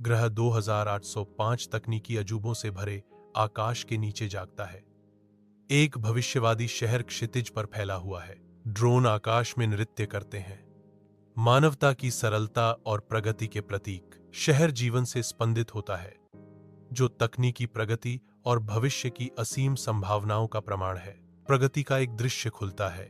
ग्रह 2805 तकनीकी अजूबों से भरे आकाश के नीचे जागता है। एक भविष्यवादी शहर क्षितिज पर फैला हुआ है। ड्रोन आकाश में नृत्य करते हैं। मानवता की सरलता और प्रगति के प्रतीक। शहर जीवन से स्पंदित होता है, जो तकनीकी प्रगति और भविष्य की असीम संभावनाओं का प्रमाण है। प्रगति का एक दृश्य खुलता है,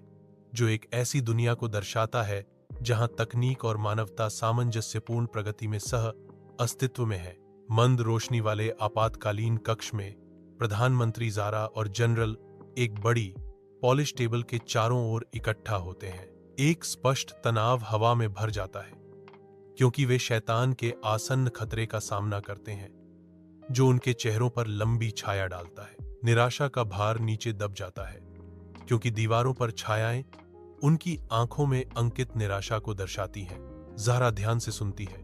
जो एक ऐसी दुनिया को दर्शाता है जहां तकनीक और मानवता सामंजस्यपूर्ण प्रगति में सह अस्तित्व में है। मंद रोशनी वाले आपातकालीन कक्ष में प्रधानमंत्री ज़ारा और जनरल एक बड़ी पॉलिश टेबल के चारों ओर इकट्ठा होते हैं। एक स्पष्ट तनाव हवा में भर जाता है, क्योंकि वे शैतान के आसन्न खतरे का सामना करते हैं, जो उनके चेहरों पर लंबी छाया डालता है। निराशा का भार नीचे दब जाता है, क्योंकि दीवारों पर छायाएं उनकी आंखों में अंकित निराशा को दर्शाती हैं। ज़ारा ध्यान से सुनती है,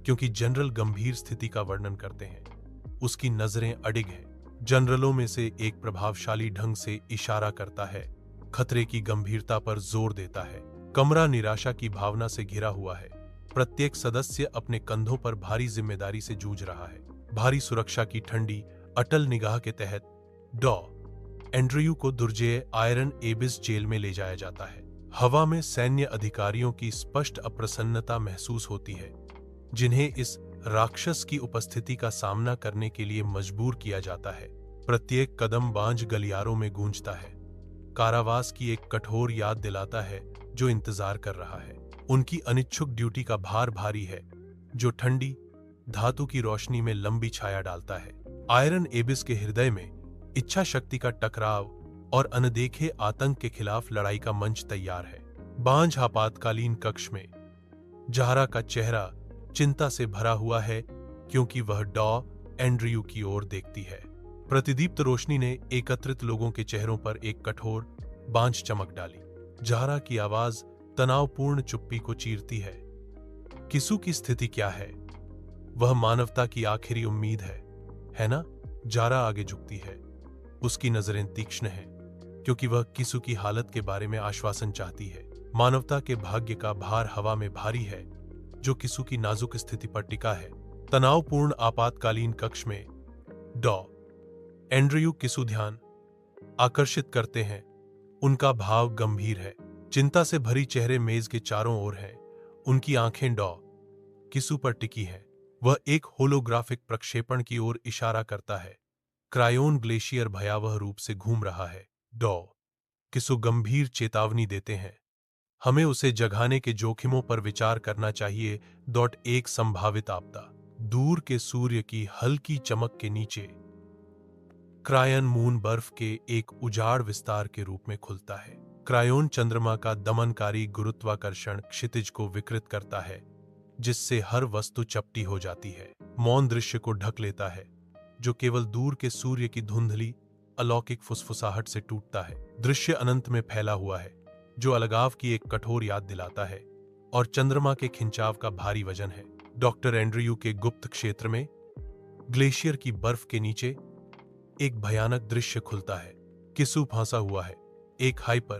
क्योंकि जनरल गंभीर स्थिति का वर्णन करते हैं। उसकी नजरें अडिग हैं। जनरलों में से एक प्रभावशाली ढंग से इशारा करता है, खतरे की गंभीरता पर जोर देता है। कमरा निराशा की भावना से घिरा हुआ है। प्रत्येक सदस्य अपने कंधों पर भारी जिम्मेदारी से जूझ रहा है। भारी सुरक्षा की ठंडी अटल निगाह के तहत डॉ एंड्रयू को दुर्जेय आयरन एबिस जेल में ले जाया जाता है। हवा में सैन्य अधिकारियों की स्पष्ट अप्रसन्नता महसूस होती है, जिन्हें इस राक्षस की उपस्थिति का सामना करने के लिए मजबूर किया जाता है। प्रत्येक कदम बांझ गलियारों में गूंजता है। कारावास की एक कठोर याद दिलाता है, जो इंतजार कर रहा है। उनकी अनिच्छुक ड्यूटी का भार भारी है, जो ठंडी धातु की रोशनी में लंबी छाया डालता है। आयरन एबिस के हृदय में इच्छा शक्ति का टकराव और अनदेखे आतंक के खिलाफ लड़ाई का मंच तैयार है। बांझ आपातकालीन कक्ष में ज़ारा का चेहरा चिंता से भरा हुआ है, क्योंकि वह डॉ एंड्रयू की ओर देखती है। प्रतिदीप्त रोशनी ने एकत्रित लोगों के चेहरों पर एक कठोर बांझ चमक डाली। ज़ारा की आवाज तनावपूर्ण चुप्पी को चीरती है। किसू की स्थिति क्या है? वह मानवता की आखिरी उम्मीद है ना? ज़ारा आगे झुकती है। उसकी नजरें तीक्ष्ण हैं, क्योंकि वह किसू की हालत के बारे में आश्वासन चाहती है। मानवता के भाग्य का भार हवा में भारी है, जो किसू की नाजुक स्थिति पर टिका है। तनावपूर्ण आपातकालीन कक्ष में डॉ एंड्रयू किसू ध्यान आकर्षित करते हैं। उनका भाव गंभीर है। चिंता से भरी चेहरे मेज के चारों ओर हैं। उनकी आंखें डॉ किसू पर टिकी हैं। वह एक होलोग्राफिक प्रक्षेपण की ओर इशारा करता है। क्रायोन ग्लेशियर भयावह रूप से घूम रहा है। डॉ किसू गंभीर चेतावनी देते हैं। हमें उसे जगाने के जोखिमों पर विचार करना चाहिए। एक संभावित आपदा। दूर के सूर्य की हल्की चमक के नीचे क्रायन मून बर्फ के एक उजाड़ विस्तार के रूप में खुलता है। क्रायोन चंद्रमा का दमनकारी गुरुत्वाकर्षण क्षितिज को विकृत करता है, जिससे हर वस्तु चपटी हो जाती है। मौन दृश्य को ढक लेता है, जो केवल दूर के सूर्य की धुंधली अलौकिक फुसफुसाहट से टूटता है। दृश्य अनंत में फैला हुआ है, जो अलगाव की एक कठोर याद दिलाता है, और चंद्रमा के खिंचाव का भारी वजन है। डॉक्टर एंड्रयू के गुप्त क्षेत्र में ग्लेशियर की बर्फ के नीचे एक भयानक दृश्य खुलता है। किसू फंसा हुआ है। एक हाइपर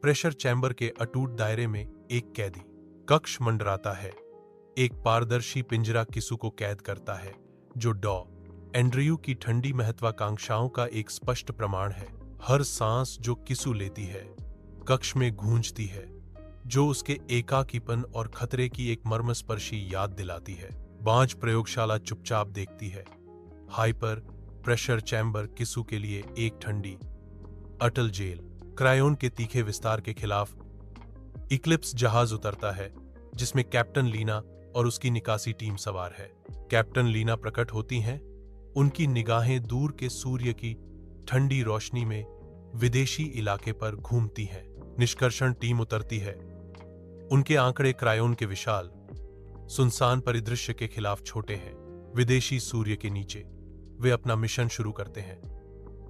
प्रेशर चैम्बर के अटूट दायरे में एक कैदी। कक्ष मंडराता है। एक पारदर्शी पिंजरा किसू को कैद करता है, जो डॉ एंड्रयू की ठंडी महत्वाकांक्षाओं का एक स्पष्ट प्रमाण है। हर सांस जो किसू लेती है कक्ष में गूंजती है, जो उसके एकाकीपन और खतरे की एक मर्मस्पर्शी याद दिलाती है। बांझ प्रयोगशाला चुपचाप देखती है। हाइपर प्रेशर चैम्बर किसू के लिए एक ठंडी अटल जेल। क्रायोन के तीखे विस्तार के खिलाफ इक्लिप्स जहाज उतरता है, जिसमें कैप्टन लीना और उसकी निकासी टीम सवार है। कैप्टन लीना प्रकट होती हैं। उनकी निगाहें दूर के सूर्य की ठंडी रोशनी में विदेशी इलाके पर घूमती हैं। निष्कर्षण टीम उतरती है। उनके आंकड़े क्रायोन के विशाल सुनसान परिदृश्य के खिलाफ छोटे हैं। विदेशी सूर्य के नीचे वे अपना मिशन शुरू करते हैं।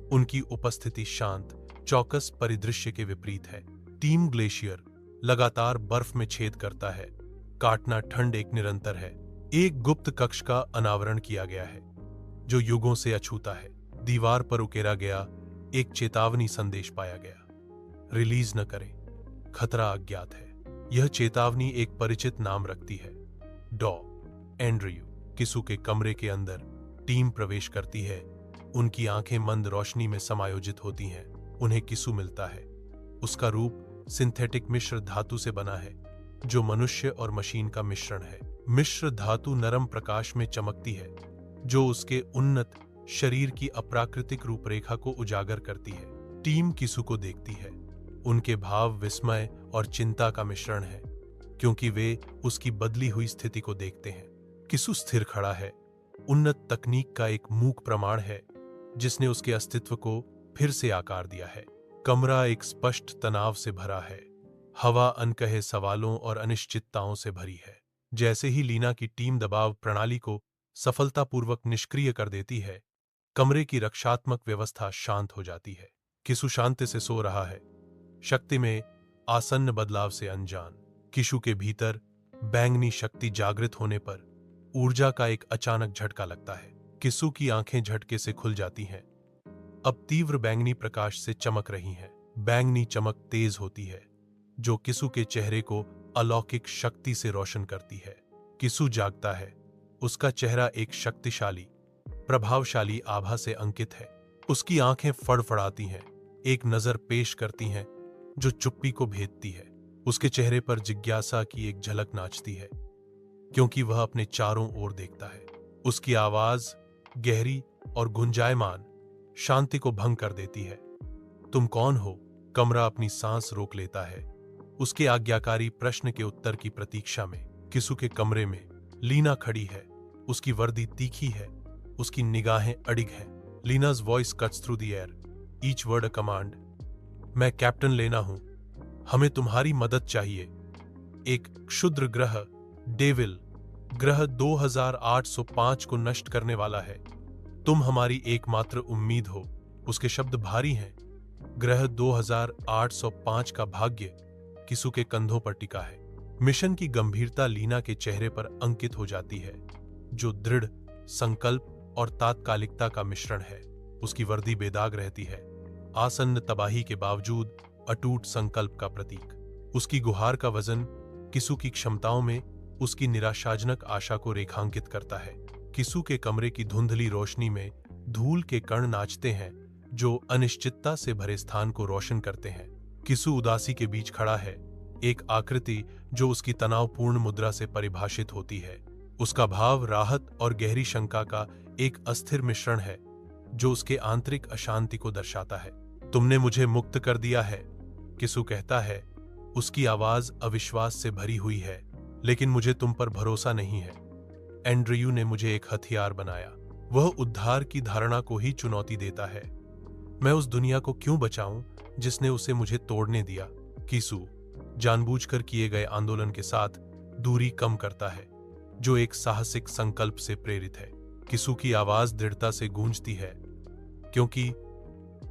उनकी उपस्थिति शांत, चौकस परिदृश्य के विपरीत है। टीम ग्लेशियर लगातार बर्फ में छेद करता है। काटना ठंड एक निरंतर है। एक गुप्त कक्ष का अनावरण किया गया है, जो युगों से अछूता है। दीवार पर उकेरा गया एक चेतावनी संदेश पाया गया। रिलीज न करें, खतरा अज्ञात है। यह चेतावनी एक परिचित नाम रखती है, डॉ एंड्रयू। किसु के कमरे के अंदर टीम प्रवेश करती है। उनकी आंखें मंद रोशनी में समायोजित होती हैं। उन्हें किसु मिलता है। उसका रूप सिंथेटिक मिश्र धातु से बना है, जो मनुष्य और मशीन का मिश्रण है। मिश्र धातु नरम प्रकाश में चमकती है, जो उसके उन्नत शरीर की अप्राकृतिक रूपरेखा को उजागर करती है। टीम किसु को देखती है। उनके भाव विस्मय और चिंता का मिश्रण है, क्योंकि वे उसकी बदली हुई स्थिति को देखते हैं। किसु स्थिर खड़ा है। उन्नत तकनीक का एक मूक प्रमाण है, जिसने उसके अस्तित्व को फिर से आकार दिया है। कमरा एक स्पष्ट तनाव से भरा है। हवा अनकहे सवालों और अनिश्चितताओं से भरी है। जैसे ही लीना की टीम दबाव प्रणाली को सफलतापूर्वक निष्क्रिय कर देती है, कमरे की रक्षात्मक व्यवस्था शांत हो जाती है। किसु शांति से सो रहा है, शक्ति में आसन्न बदलाव से अनजान। किसु के भीतर बैंगनी शक्ति जागृत होने पर ऊर्जा का एक अचानक झटका लगता है। किसु की आंखें झटके से खुल जाती हैं। अब तीव्र बैंगनी प्रकाश से चमक रही हैं। बैंगनी चमक तेज होती है, जो किसु के चेहरे को अलौकिक शक्ति से रोशन करती है। किसु जागता है। उसका चेहरा एक शक्तिशाली, प्रभावशाली आभा से अंकित है। उसकी आंखें फड़फड़ाती हैं, एक नजर पेश करती हैं जो चुप्पी को भेदती है। उसके चेहरे पर जिज्ञासा की एक झलक नाचती है, क्योंकि वह अपने चारों ओर देखता है। उसकी आवाज गहरी और गुंजायमान शांति को भंग कर देती है। तुम कौन हो? कमरा अपनी सांस रोक लेता है, उसके आज्ञाकारी प्रश्न के उत्तर की प्रतीक्षा में। किसु के कमरे में लीना खड़ी है। उसकी वर्दी तीखी है, उसकी निगाहें अडिग हैं। लीना's voice cuts through the air, each word a command. मैं कैप्टन लेना हूं, हमें तुम्हारी मदद चाहिए। एक क्षुद्र ग्रह, डेविल ग्रह 2805 को नष्ट करने वाला है। तुम हमारी एकमात्र उम्मीद हो। उसके शब्द भारी हैं। ग्रह 2805 का भाग्य किसु के कंधों पर टिका है। मिशन की गंभीरता लीना के चेहरे पर अंकित हो जाती है, जो दृढ़ संकल्प और तात्कालिकता का मिश्रण है। उसकी वर्दी बेदाग रहती है, आसन्न तबाही के बावजूद अटूट संकल्प का प्रतीक। उसकी गुहार का वजन किसु की क्षमताओं में उसकी निराशाजनक आशा को रेखांकित करता है। किसु के कमरे की धुंधली रोशनी में धूल के कण नाचते हैं, जो अनिश्चितता से भरे स्थान को रोशन करते हैं। किसु उदासी के बीच खड़ा है, एक आकृति जो उसकी तनावपूर्ण मुद्रा से परिभाषित होती है। उसका भाव राहत और गहरी शंका का एक अस्थिर मिश्रण है, जो उसके आंतरिक अशांति को दर्शाता है। तुमने मुझे मुक्त कर दिया है, किसु कहता है। उसकी आवाज अविश्वास से भरी हुई है, लेकिन मुझे तुम पर भरोसा नहीं है। एंड्रयू ने मुझे एक हथियार बनाया। वह उद्धार की धारणा को ही चुनौती देता है। मैं उस दुनिया को क्यों बचाऊं जिसने उसे मुझे तोड़ने दिया? किसु जानबूझकर किए गए आंदोलन के साथ दूरी कम करता है, जो एक साहसिक संकल्प से प्रेरित है। किसु की आवाज दृढ़ता से गूंजती है, क्योंकि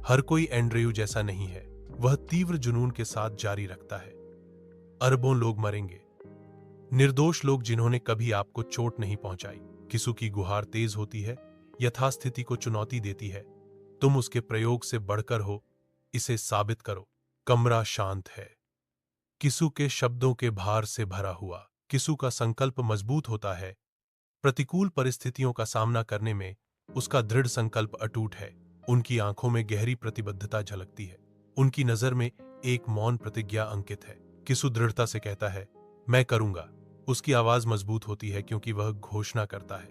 हर कोई एंड्रयू जैसा नहीं है। वह तीव्र जुनून के साथ जारी रखता है। अरबों लोग मरेंगे, निर्दोष लोग जिन्होंने कभी आपको चोट नहीं पहुंचाई। किसु की गुहार तेज होती है, यथास्थिति को चुनौती देती है। तुम उसके प्रयोग से बढ़कर हो, इसे साबित करो। कमरा शांत है, किसु के शब्दों के भार से भरा हुआ। किसु का संकल्प मजबूत होता है। प्रतिकूल परिस्थितियों का सामना करने में उसका दृढ़ संकल्प अटूट है। उनकी आंखों में गहरी प्रतिबद्धता झलकती है। उनकी नजर में एक मौन प्रतिज्ञा अंकित है। किसु दृढ़ता से कहता है, मैं करूंगा। उसकी आवाज मजबूत होती है, क्योंकि वह घोषणा करता है,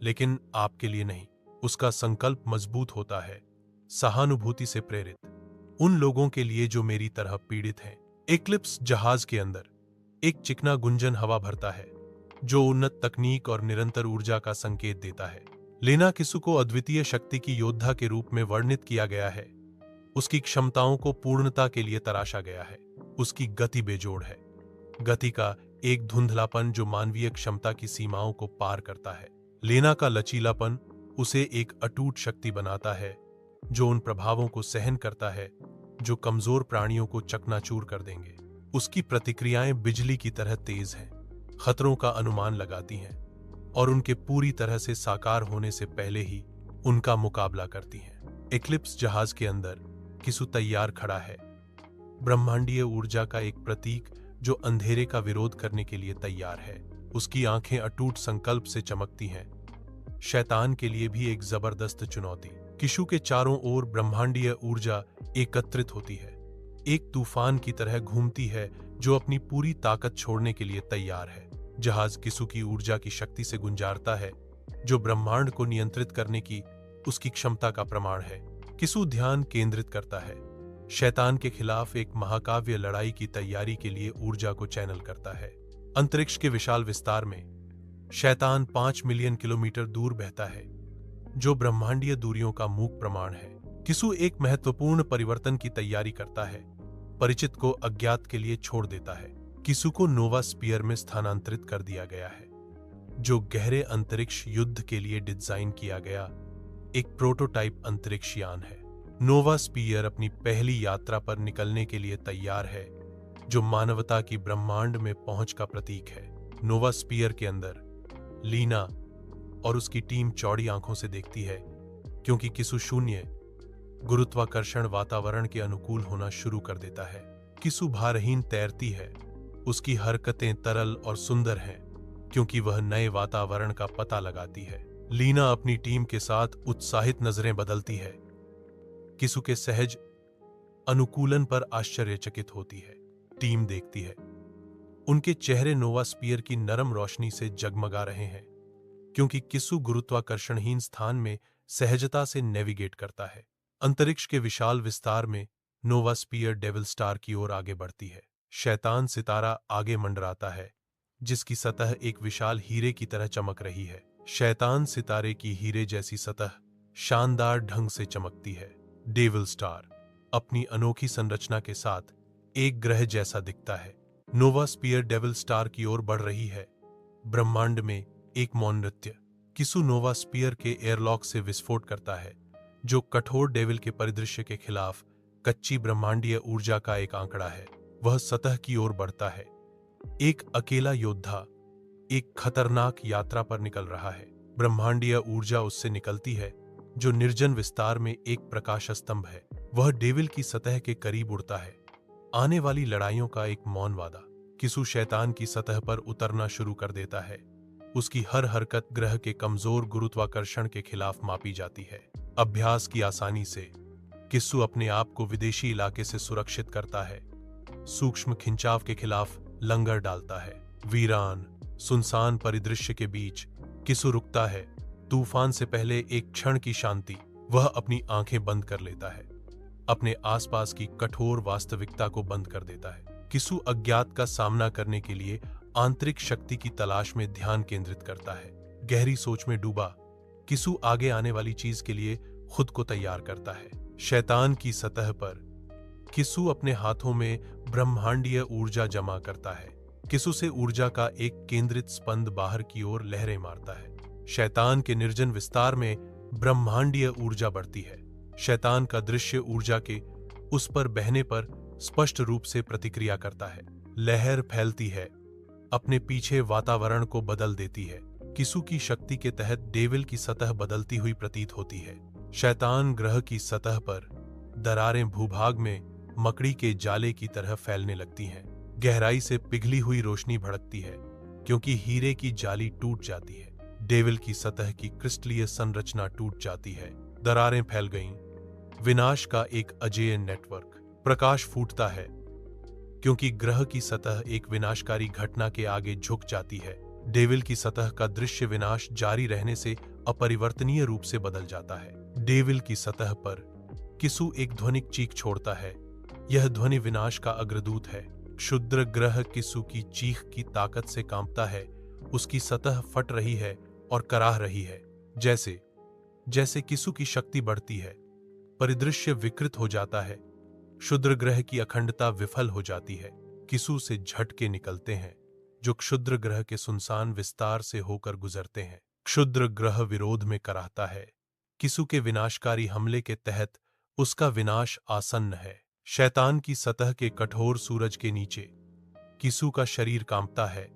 लेकिन आपके लिए नहीं। उसका संकल्प मजबूत होता है, सहानुभूति से प्रेरित, उन लोगों के लिए जो मेरी तरह पीड़ित हैं। इक्लिप्स जहाज के अंदर एक चिकना गुंजन हवा भरता है, जो उन्नत तकनीक और निरंतर ऊर्जा का संकेत देता है। लीना किसु को अद्वितीय शक्ति की योद्धा के रूप में वर्णित किया गया है। उसकी क्षमताओं को पूर्णता के लिए तराशा गया है। उसकी गति बेजोड़ है, गति का एक धुंधलापन जो मानवीय क्षमता की सीमाओं को पार करता है। लीना का लचीलापन उसे एक अटूट शक्ति बनाता है, जो उन प्रभावों को सहन करता है जो कमजोर प्राणियों को चकनाचूर कर देंगे। उसकी प्रतिक्रियाएं बिजली की तरह तेज हैं, खतरों का अनुमान लगाती हैं और उनके पूरी तरह से साकार होने से पहले ही उनका मुकाबला करती हैं। इक्लिप्स जहाज के अंदर किसु तैयार खड़ा है, ब्रह्मांडीय ऊर्जा का एक प्रतीक जो अंधेरे का विरोध करने के लिए तैयार है। उसकी आंखें अटूट संकल्प से चमकती हैं। शैतान के लिए भी एक जबरदस्त चुनौती। किशु के चारों ओर ब्रह्मांडीय ऊर्जा एकत्रित होती है, एक तूफान की तरह घूमती है जो अपनी पूरी ताकत छोड़ने के लिए तैयार है। जहाज किशु की ऊर्जा की शक्ति से गुंजारता है, जो ब्रह्मांड को नियंत्रित करने की उसकी क्षमता का प्रमाण है। किशु ध्यान केंद्रित करता है, शैतान के खिलाफ एक महाकाव्य लड़ाई की तैयारी के लिए ऊर्जा को चैनल करता है। अंतरिक्ष के विशाल विस्तार में शैतान 5 मिलियन किलोमीटर दूर बहता है, जो ब्रह्मांडीय दूरियों का मूक प्रमाण है। किशु एक महत्वपूर्ण परिवर्तन की तैयारी करता है, परिचित को अज्ञात के लिए छोड़ देता है। किशु को नोवा स्पीयर में स्थानांतरित कर दिया गया है, जो गहरे अंतरिक्ष युद्ध के लिए डिजाइन किया गया एक प्रोटोटाइप अंतरिक्ष यान है। नोवा स्पीयर अपनी पहली यात्रा पर निकलने के लिए तैयार है, जो मानवता की ब्रह्मांड में पहुंच का प्रतीक है। नोवा स्पीयर के अंदर लीना और उसकी टीम चौड़ी आंखों से देखती है, क्योंकि किशु शून्य गुरुत्वाकर्षण वातावरण के अनुकूल होना शुरू कर देता है। किशु भारहीन तैरती है, उसकी हरकतें तरल और सुंदर हैं, क्योंकि वह नए वातावरण का पता लगाती है। लीना अपनी टीम के साथ उत्साहित नजरें बदलती है, किशु के सहज अनुकूलन पर आश्चर्यचकित होती है। टीम देखती है, उनके चेहरे नोवा स्पीयर की नरम रोशनी से जगमगा रहे हैं, क्योंकि किशु गुरुत्वाकर्षणहीन स्थान में सहजता से नेविगेट करता है। अंतरिक्ष के विशाल विस्तार में नोवा स्पीयर डेविल स्टार की ओर आगे बढ़ती है। शैतान सितारा आगे मंडराता है, जिसकी सतह एक विशाल हीरे की तरह चमक रही है। शैतान सितारे की हीरे जैसी सतह शानदार ढंग से चमकती है। डेविल स्टार अपनी अनोखी संरचना के साथ एक ग्रह जैसा दिखता है। नोवा स्पीयर डेविल स्टार की ओर बढ़ रही है, ब्रह्मांड में एक मौन नृत्य। किशु नोवा स्पीयर के एयरलॉक से विस्फोट करता है, जो कठोर डेविल के परिदृश्य के खिलाफ कच्ची ब्रह्मांडीय ऊर्जा का एक आंकड़ा है। वह सतह की ओर बढ़ता है, एक अकेला योद्धा एक खतरनाक यात्रा पर निकल रहा है। ब्रह्मांडीय ऊर्जा उससे निकलती है, जो निर्जन विस्तार में एक प्रकाश स्तंभ है। वह डेविल की सतह के करीब उड़ता है, आने वाली लड़ाइयों का एक मौन वादा। किशु शैतान की सतह पर उतरना शुरू कर देता है, उसकी हर हरकत ग्रह के कमजोर गुरुत्वाकर्षण के खिलाफ मापी जाती है। अभ्यास की आसानी से किशु अपने आप को विदेशी इलाके से सुरक्षित करता है, सूक्ष्म खिंचाव के खिलाफ लंगर डालता है। वीरान सुनसान परिदृश्य के बीच किशु रुकता है, तूफान से पहले एक क्षण की शांति। वह अपनी आंखें बंद कर लेता है, अपने आसपास की कठोर वास्तविकता को बंद कर देता है। किशु अज्ञात का सामना करने के लिए आंतरिक शक्ति की तलाश में ध्यान केंद्रित करता है। गहरी सोच में डूबा किशु आगे आने वाली चीज के लिए खुद को तैयार करता है। शैतान की सतह पर किशु अपने हाथों में ब्रह्मांडीय ऊर्जा जमा करता है। किशु से ऊर्जा का एक केंद्रित स्पंद बाहर की ओर लहरें मारता है। शैतान के निर्जन विस्तार में ब्रह्मांडीय ऊर्जा बढ़ती है। शैतान का दृश्य ऊर्जा के उस पर बहने पर स्पष्ट रूप से प्रतिक्रिया करता है। लहर फैलती है, अपने पीछे वातावरण को बदल देती है। किशु की शक्ति के तहत डेविल की सतह बदलती हुई प्रतीत होती है। शैतान ग्रह की सतह पर दरारें भूभाग में मकड़ी के जाले की तरह फैलने लगती हैं। गहराई से पिघली हुई रोशनी भड़कती है, क्योंकि हीरे की जाली टूट जाती है। डेविल की सतह की क्रिस्टलीय संरचना टूट जाती है, दरारें फैल गईं। विनाश का एक अजेय नेटवर्क। प्रकाश फूटता है, क्योंकि ग्रह की सतह एक विनाशकारी घटना के आगे झुक जाती है। डेविल की सतह का दृश्य विनाश जारी रहने से अपरिवर्तनीय रूप से बदल जाता है। डेविल की सतह पर किशु एक ध्वनिक चीख छोड़ता है। यह ध्वनि विनाश का अग्रदूत है। क्षुद्र ग्रह किशु की चीख की ताकत से कांपता है। उसकी सतह फट रही है और कराह रही है। जैसे जैसे किशु की शक्ति बढ़ती है, परिदृश्य विकृत हो जाता है। क्षुद्र ग्रह की अखंडता विफल हो जाती है। किशु से झटके निकलते हैं, जो क्षुद्र ग्रह के सुनसान विस्तार से होकर गुजरते हैं। क्षुद्र ग्रह विरोध में कराहता है। किशु के विनाशकारी हमले के तहत उसका विनाश आसन्न है। शैतान की सतह के कठोर सूरज के नीचे किशु का शरीर कांपता है,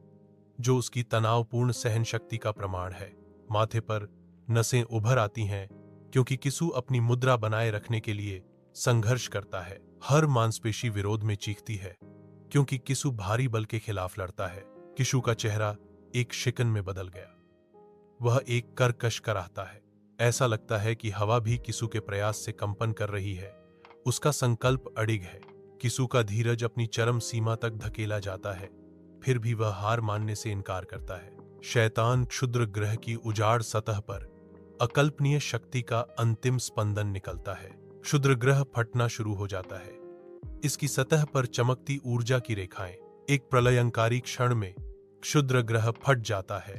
जो उसकी तनावपूर्ण सहन शक्ति का प्रमाण है। माथे पर नसें उभर आती हैं, क्योंकि किशु अपनी मुद्रा बनाए रखने के लिए संघर्ष करता है। हर मांसपेशी विरोध में चीखती है, क्योंकि किशु भारी बल के खिलाफ लड़ता है। किशु का चेहरा एक शिकन में बदल गया। वह एक कर्कश कराहता है। ऐसा लगता है कि हवा भी किसु के प्रयास से कंपन कर रही है। उसका संकल्प अडिग है। किसु का धीरज अपनी चरम सीमा तक धकेला जाता है, फिर भी वह हार मानने से इनकार करता है। शैतान क्षुद्र ग्रह की उजाड़ सतह पर अकल्पनीय शक्ति का अंतिम स्पंदन निकलता है। क्षुद्र ग्रह फटना शुरू हो जाता है। इसकी सतह पर चमकती ऊर्जा की रेखाएं। एक प्रलयंकारी क्षण में क्षुद्र ग्रह फट जाता है,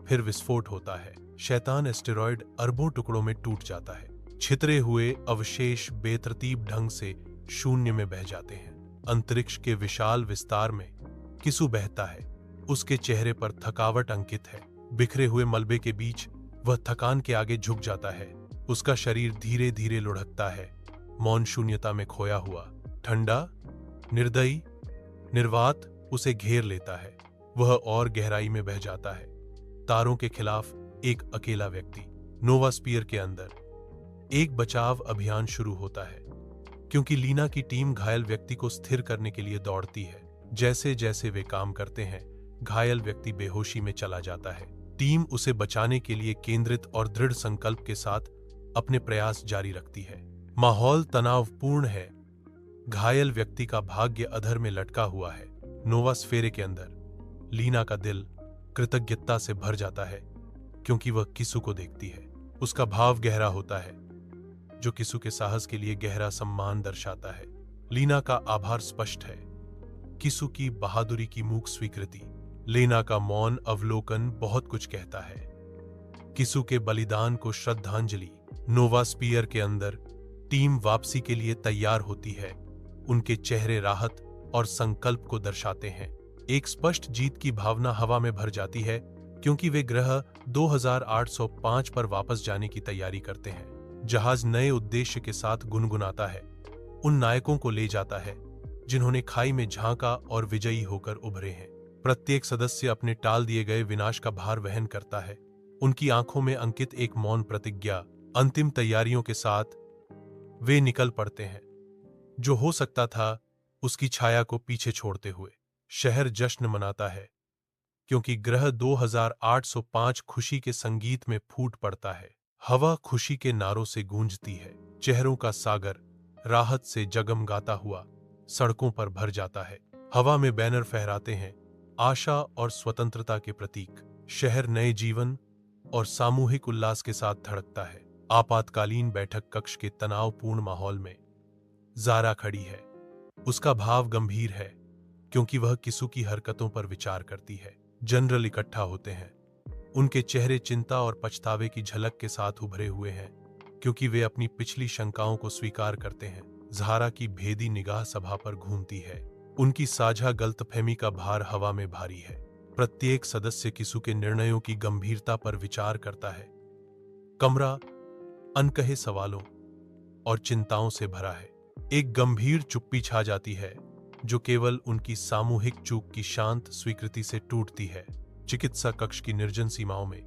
फिर विस्फोट होता है। शैतान एस्टेरॉयड अरबों टुकड़ों में टूट जाता है। छितरे हुए अवशेष बेतरतीब ढंग से शून्य में बह जाते हैं। अंतरिक्ष के विशाल विस्तार में किसु बहता है। उसके चेहरे पर थकावट अंकित है। बिखरे हुए मलबे के बीच वह थकान के आगे झुक जाता है। उसका शरीर धीरे धीरे लुढ़कता है, मौन शून्यता में खोया हुआ। ठंडा, निर्दयी, निर्वात उसे घेर लेता है। वह और गहराई में बह जाता है। तारों के खिलाफ एक अकेला व्यक्ति। नोवास्फीयर के अंदर एक बचाव अभियान शुरू होता है, क्योंकि लीना की टीम घायल व्यक्ति को स्थिर करने के लिए दौड़ती है। जैसे जैसे वे काम करते हैं, घायल व्यक्ति बेहोशी में चला जाता है। टीम उसे बचाने के लिए केंद्रित और दृढ़ संकल्प के साथ अपने प्रयास जारी रखती है। माहौल तनावपूर्ण है। घायल व्यक्ति का भाग्य अधर में लटका हुआ है। नोवास्फेरे के अंदर लीना का दिल कृतज्ञता से भर जाता है, क्योंकि वह किसु को देखती है। उसका भाव गहरा होता है, जो किसु के साहस के लिए गहरा सम्मान दर्शाता है। लीना का आभार स्पष्ट है। किसु की बहादुरी की मूक स्वीकृति। लीना का मौन अवलोकन बहुत कुछ कहता है। किसु के बलिदान को श्रद्धांजलि। नोवास्फीयर के अंदर टीम वापसी के लिए तैयार होती है। उनके चेहरे राहत और संकल्प को दर्शाते हैं। एक स्पष्ट जीत की भावना हवा में भर जाती है, क्योंकि वे ग्रह 2805 पर वापस जाने की तैयारी करते हैं। जहाज नए उद्देश्य के साथ गुनगुनाता है। उन नायकों को ले जाता है जिन्होंने खाई में झांका और विजयी होकर उभरे हैं। प्रत्येक सदस्य अपने टाल दिए गए विनाश का भार वहन करता है। उनकी आंखों में अंकित एक मौन प्रतिज्ञा। अंतिम तैयारियों के साथ वे निकल पड़ते हैं, जो हो सकता था उसकी छाया को पीछे छोड़ते हुए। शहर जश्न मनाता है, क्योंकि ग्रह 2805 खुशी के संगीत में फूट पड़ता है। हवा खुशी के नारों से गूंजती है। चेहरों का सागर राहत से जगमगाता हुआ सड़कों पर भर जाता है। हवा में बैनर फहराते हैं, आशा और स्वतंत्रता के प्रतीक। शहर नए जीवन और सामूहिक उल्लास के साथ धड़कता है। आपातकालीन बैठक कक्ष के तनावपूर्ण माहौल में ज़ारा खड़ी है। उसका भाव गंभीर है, क्योंकि वह किसु की हरकतों पर विचार करती है। जनरल इकट्ठा होते हैं। उनके चेहरे चिंता और पछतावे की झलक के साथ उभरे हुए हैं, क्योंकि वे अपनी पिछली शंकाओं को स्वीकार करते हैं। ज़ारा की भेदी निगाह सभा पर घूमती है। उनकी साझा गलतफहमी का भार हवा में भारी है। प्रत्येक सदस्य किसु के निर्णयों की गंभीरता पर विचार करता है। कमरा अनकहे सवालों और चिंताओं से भरा है। एक गंभीर चुप्पी छा जाती है, जो केवल उनकी सामूहिक चूक की शांत स्वीकृति से टूटती है। चिकित्सा कक्ष की निर्जन सीमाओं में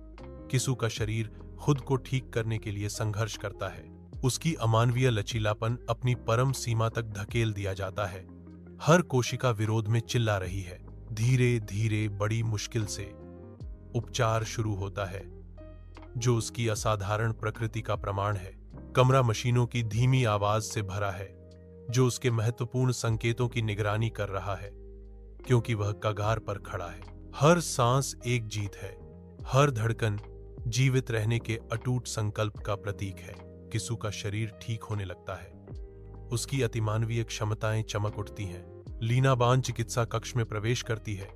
किसु का शरीर खुद को ठीक करने के लिए संघर्ष करता है। उसकी अमानवीय लचीलापन अपनी परम सीमा तक धकेल दिया जाता है। हर कोशिका विरोध में चिल्ला रही है। धीरे धीरे बड़ी मुश्किल से उपचार शुरू होता है, जो उसकी असाधारण प्रकृति का प्रमाण है। कमरा मशीनों की धीमी आवाज से भरा है, जो उसके महत्वपूर्ण संकेतों की निगरानी कर रहा है, क्योंकि वह कगार पर खड़ा है। हर सांस एक जीत है। हर धड़कन जीवित रहने के अटूट संकल्प का प्रतीक है। किसु का शरीर ठीक होने लगता है। उसकी अतिमानवीय क्षमताएं चमक उठती हैं। लीना बान चिकित्सा कक्ष में प्रवेश करती है।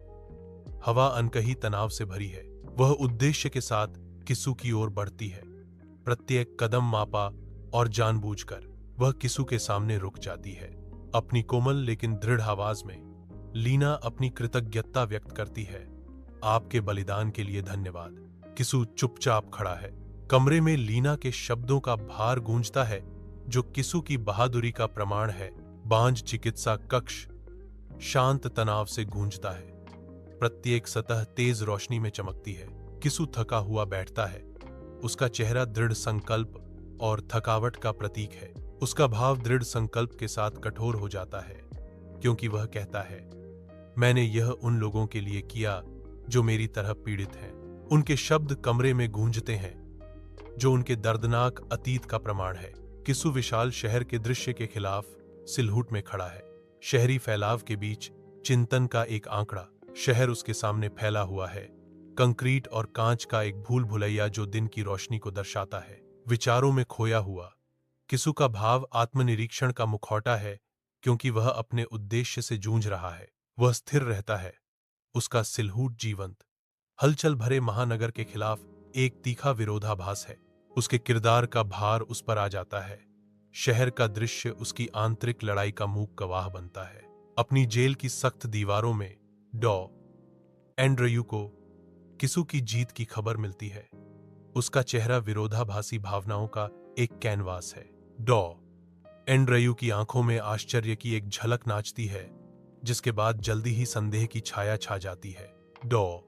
हवा अनकही तनाव से भरी है। वह उद्देश्य के साथ किसु की ओर बढ़ती है। प्रत्येक कदम मापा और जानबूझकर वह किसु के सामने रुक जाती है। अपनी कोमल लेकिन दृढ़ आवाज में लीना अपनी कृतज्ञता व्यक्त करती है। आपके बलिदान के लिए धन्यवाद। किसु चुपचाप खड़ा है। कमरे में लीना के शब्दों का भार गूंजता है, जो किसु की बहादुरी का प्रमाण है। बांझ चिकित्सा कक्ष शांत तनाव से गूंजता है। प्रत्येक सतह तेज रोशनी में चमकती है। किसु थका हुआ बैठता है। उसका चेहरा दृढ़ संकल्प और थकावट का प्रतीक है। उसका भाव दृढ़ संकल्प के साथ कठोर हो जाता है, क्योंकि वह कहता है, मैंने यह उन लोगों के लिए किया जो मेरी तरह पीड़ित हैं। उनके शब्द कमरे में गूंजते हैं, जो उनके दर्दनाक अतीत का प्रमाण है। किसु विशाल शहर के दृश्य के खिलाफ सिलहुट में खड़ा है। शहरी फैलाव के बीच चिंतन का एक आंकड़ा। शहर उसके सामने फैला हुआ है, कंक्रीट और कांच का एक भूल भुलैया जो दिन की रोशनी को दर्शाता है। विचारों में खोया हुआ किसु का भाव आत्मनिरीक्षण का मुखौटा है, क्योंकि वह अपने उद्देश्य से जूझ रहा है। वह स्थिर रहता है, उसका सिलहुट जीवंत, हलचल भरे महानगर के खिलाफ एक तीखा विरोधाभास है। उसके किरदार का भार उस पर आ जाता है। शहर का दृश्य उसकी आंतरिक लड़ाई का मूक गवाह बनता है। अपनी जेल की सख्त दीवारों में डॉ एंड्रयू को किसु की जीत की खबर मिलती है। उसका चेहरा विरोधाभासी भावनाओं का एक कैनवास है। डॉ एंड्रयू की आंखों में आश्चर्य की एक झलक नाचती है, जिसके बाद जल्दी ही संदेह की छाया छा जाती है। डॉ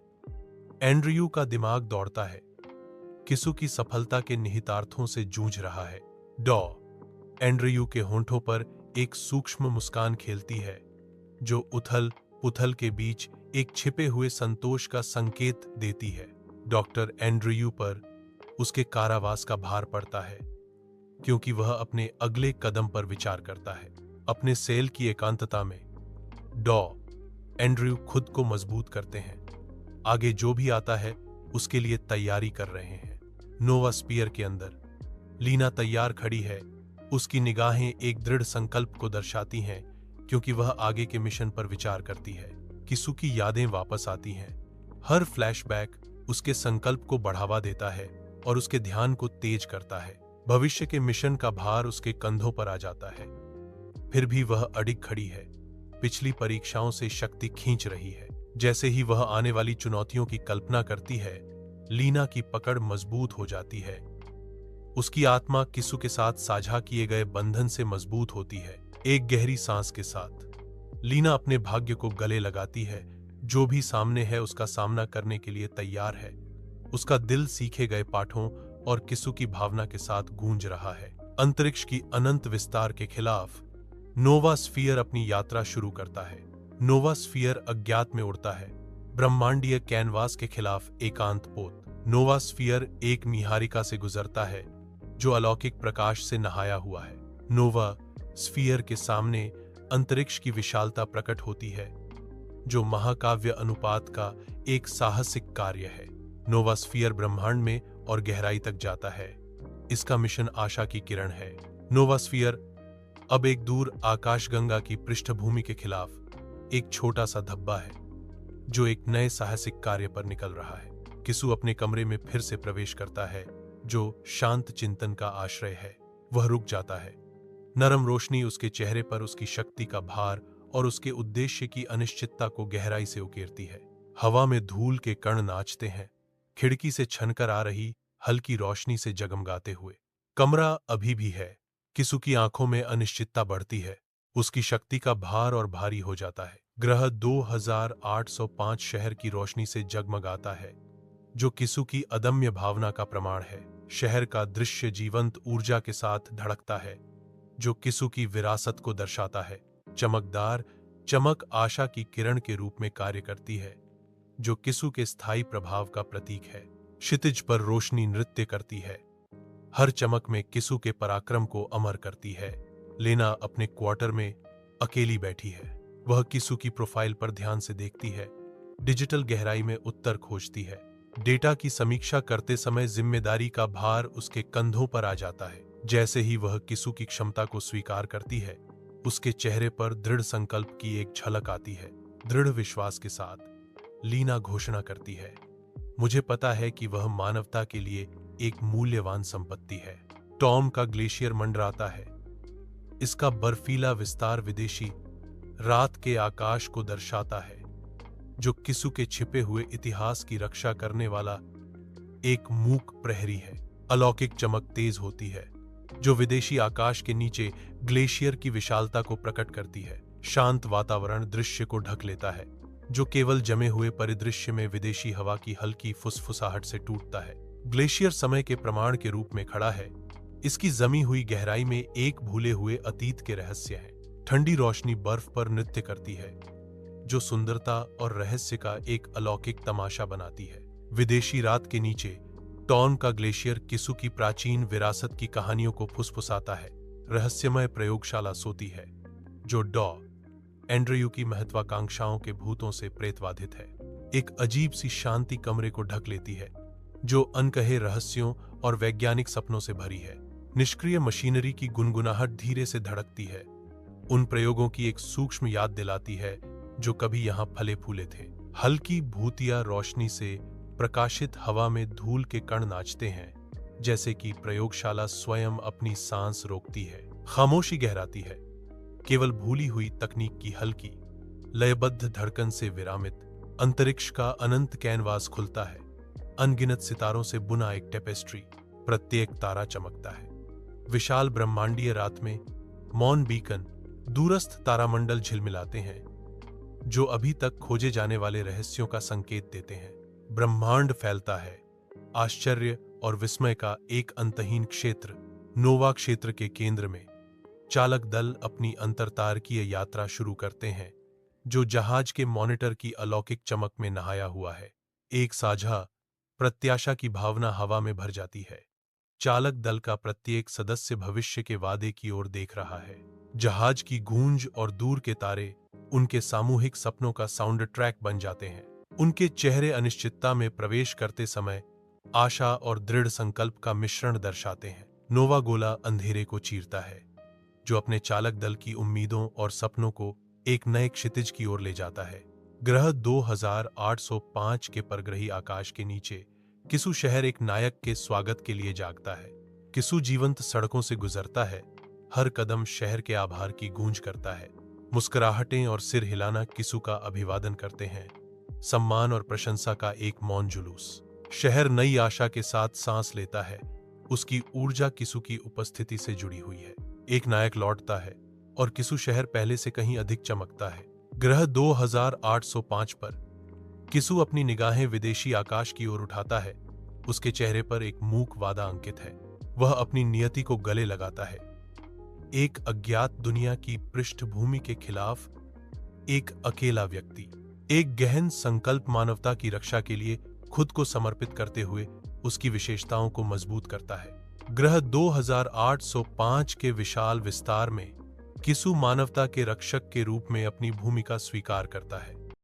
एंड्रयू का दिमाग दौड़ता है, किसु की सफलता के निहितार्थों से जूझ रहा है। डॉ एंड्रयू के होंठों पर एक सूक्ष्म मुस्कान खेलती है, जो उथल पुथल के बीच एक छिपे हुए संतोष का संकेत देती है। डॉक्टर एंड्रयू पर उसके कारावास का भार पड़ता है, क्योंकि वह अपने अगले कदम पर विचार करता है। अपने सेल की एकांतता में डॉ एंड्रयू खुद को मजबूत करते हैं। आगे जो भी आता है उसके लिए तैयारी कर रहे हैं। नोवा स्पीयर के अंदर लीना तैयार खड़ी है। उसकी निगाहें एक दृढ़ संकल्प को दर्शाती हैं, क्योंकि वह आगे के मिशन पर विचार करती है। किसु की यादें वापस आती हैं। हर फ्लैशबैक उसके संकल्प को बढ़ावा देता है और उसके ध्यान को तेज करता है। भविष्य के मिशन का भार उसके कंधों पर आ जाता है। फिर भी वह अडिग खड़ी है। पिछली परीक्षाओं से शक्ति खींच रही है। जैसे ही वह आने वाली चुनौतियों की कल्पना करती है, लीना की पकड़ मजबूत हो जाती है। उसकी आत्मा किसु के साथ साझा किए गए बंधन से मजबूत होती है। एक गहरी सांस के साथ लीना अपने भाग्य को गले लगाती है। जो भी सामने है उसका सामना करने के लिए तैयार है। उसका दिल सीखे गए पाठों और किसु की भावना के साथ गूंज रहा है। अंतरिक्ष की अनंत विस्तार के खिलाफ नोवा स्फीयर अपनी यात्रा शुरू करता है। नोवा स्फीयर अज्ञात में उड़ता है, ब्रह्मांडीय कैनवास के खिलाफ एकांत पोत। नोवा स्फीयर एक निहारिका से गुजरता है, जो अलौकिक प्रकाश से नहाया हुआ है। नोवा स्फीयर के सामने अंतरिक्ष की विशालता प्रकट होती है, जो महाकाव्य अनुपात का एक साहसिक कार्य है। नोवा स्फीयर ब्रह्मांड में और गहराई तक जाता है। इसका मिशन आशा की किरण है। नोवा स्फीयर अब एक दूर आकाशगंगा की पृष्ठभूमि के खिलाफ एक छोटा सा धब्बा है, जो एक नए साहसिक कार्य पर निकल रहा है। किसु अपने कमरे में फिर से प्रवेश करता है, जो शांत चिंतन का आश्रय है। वह रुक जाता है। नरम रोशनी उसके चेहरे पर उसकी शक्ति का भार और उसके उद्देश्य की अनिश्चितता को गहराई से उकेरती है। हवा में धूल के कण नाचते हैं, खिड़की से छनकर आ रही हल्की रोशनी से जगमगाते हुए। कमरा अभी भी है। किसु की आंखों में अनिश्चितता बढ़ती है। उसकी शक्ति का भार और भारी हो जाता है। ग्रह 2805 शहर की रोशनी से जगमगाता है, जो किसु की अदम्य भावना का प्रमाण है। शहर का दृश्य जीवंत ऊर्जा के साथ धड़कता है, जो किसु की विरासत को दर्शाता है। चमकदार चमक आशा की किरण के रूप में कार्य करती है, जो किसु के स्थायी प्रभाव का प्रतीक है। क्षितिज पर रोशनी नृत्य करती है, हर चमक में किसु के पराक्रम को अमर करती है। लेना अपने क्वार्टर में अकेली बैठी है। वह किसु की प्रोफाइल पर ध्यान से देखती है, डिजिटल गहराई में उत्तर खोजती है। डेटा की समीक्षा करते समय जिम्मेदारी का भार उसके कंधों पर आ जाता है। जैसे ही वह किसु की क्षमता को स्वीकार करती है, उसके चेहरे पर दृढ़ संकल्प की एक झलक आती है। दृढ़ विश्वास के साथ लीना घोषणा करती है, मुझे पता है कि वह मानवता के लिए एक मूल्यवान संपत्ति है। टॉम का ग्लेशियर मंडराता है। इसका बर्फीला विस्तार विदेशी रात के आकाश को दर्शाता है, जो किसु के छिपे हुए इतिहास की रक्षा करने वाला एक मूक प्रहरी है। अलौकिक चमक तेज होती है, जो विदेशी आकाश के नीचे ग्लेशियर की विशालता को प्रकट करती है। शांत वातावरण दृश्य को ढक लेता है, जो केवल जमे हुए परिदृश्य में विदेशी हवा की हल्की फुसफुसाहट से टूटता है। ग्लेशियर समय के प्रमाण के रूप में खड़ा है। इसकी जमी हुई गहराई में एक भूले हुए अतीत के रहस्य हैं। ठंडी रोशनी बर्फ पर नृत्य करती है, जो सुंदरता और रहस्य का एक अलौकिक तमाशा बनाती है। विदेशी रात के नीचे टॉन का ग्लेशियर किसु की प्राचीन विरासत की कहानियों को फुसफुसाता है। रहस्यमय प्रयोगशाला सोती है, जो डॉ एंड्रयू की महत्वाकांक्षाओं के भूतों से प्रेतवाधित है, एक अजीब सी शांति कमरे को ढक लेती है, जो अनकहे रहस्यों और वैज्ञानिक सपनों से भरी है। निष्क्रिय मशीनरी की गुनगुनाहट धीरे से धड़कती है, उन प्रयोगों की एक सूक्ष्म याद दिलाती है जो कभी यहां फले फूले थे। हल्की भूतिया रोशनी से प्रकाशित हवा में धूल के कण नाचते हैं, जैसे कि प्रयोगशाला स्वयं अपनी सांस रोकती है। खामोशी गहराती है, केवल भूली हुई तकनीक की हल्की लयबद्ध धड़कन से विरामित अंतरिक्ष का अनंत कैनवास खुलता है। अनगिनत सितारों से बुना एक टेपेस्ट्री, प्रत्येक तारा चमकता है। विशाल ब्रह्मांडीय रात में मौन बीकन दूरस्थ तारामंडल झिलमिलाते हैं, जो अभी तक खोजे जाने वाले रहस्यों का संकेत देते हैं। ब्रह्मांड फैलता है, आश्चर्य और विस्मय का एक अंतहीन क्षेत्र। नोवा क्षेत्र के केंद्र में चालक दल अपनी अंतरतारकीय यात्रा शुरू करते हैं, जो जहाज के मॉनिटर की अलौकिक चमक में नहाया हुआ है। एक साझा प्रत्याशा की भावना हवा में भर जाती है। चालक दल का प्रत्येक सदस्य भविष्य के वादे की ओर देख रहा है। जहाज की गूंज और दूर के तारे उनके सामूहिक सपनों का साउंड ट्रैक बन जाते हैं। उनके चेहरे अनिश्चितता में प्रवेश करते समय आशा और दृढ़ संकल्प का मिश्रण दर्शाते हैं। नोवा गोला अंधेरे को चीरता है, जो अपने चालक दल की उम्मीदों और सपनों को एक नए क्षितिज की ओर ले जाता है। ग्रह 2805 के परग्रही आकाश के नीचे किसु शहर एक नायक के स्वागत के लिए जागता है। किसु जीवंत सड़कों से गुजरता है, हर कदम शहर के आभार की गूंज करता है। मुस्कुराहटें और सिर हिलाना किसु का अभिवादन करते हैं, सम्मान और प्रशंसा का एक मौन जुलूस। शहर नई आशा के साथ सांस लेता है, उसकी ऊर्जा किसु की उपस्थिति से जुड़ी हुई है। एक नायक लौटता है और किसु शहर पहले से कहीं अधिक चमकता है। ग्रह 2805 पर किसु अपनी निगाहें विदेशी आकाश की ओर उठाता है। उसके चेहरे पर एक मूक वादा अंकित है। वह अपनी नियति को गले लगाता है। एक अज्ञात दुनिया की पृष्ठभूमि के खिलाफ एक अकेला व्यक्ति, एक गहन संकल्प मानवता की रक्षा के लिए खुद को समर्पित करते हुए उसकी विशेषताओं को मजबूत करता है। ग्रह 2805 के विशाल विस्तार में किसु मानवता के रक्षक के रूप में अपनी भूमिका स्वीकार करता है।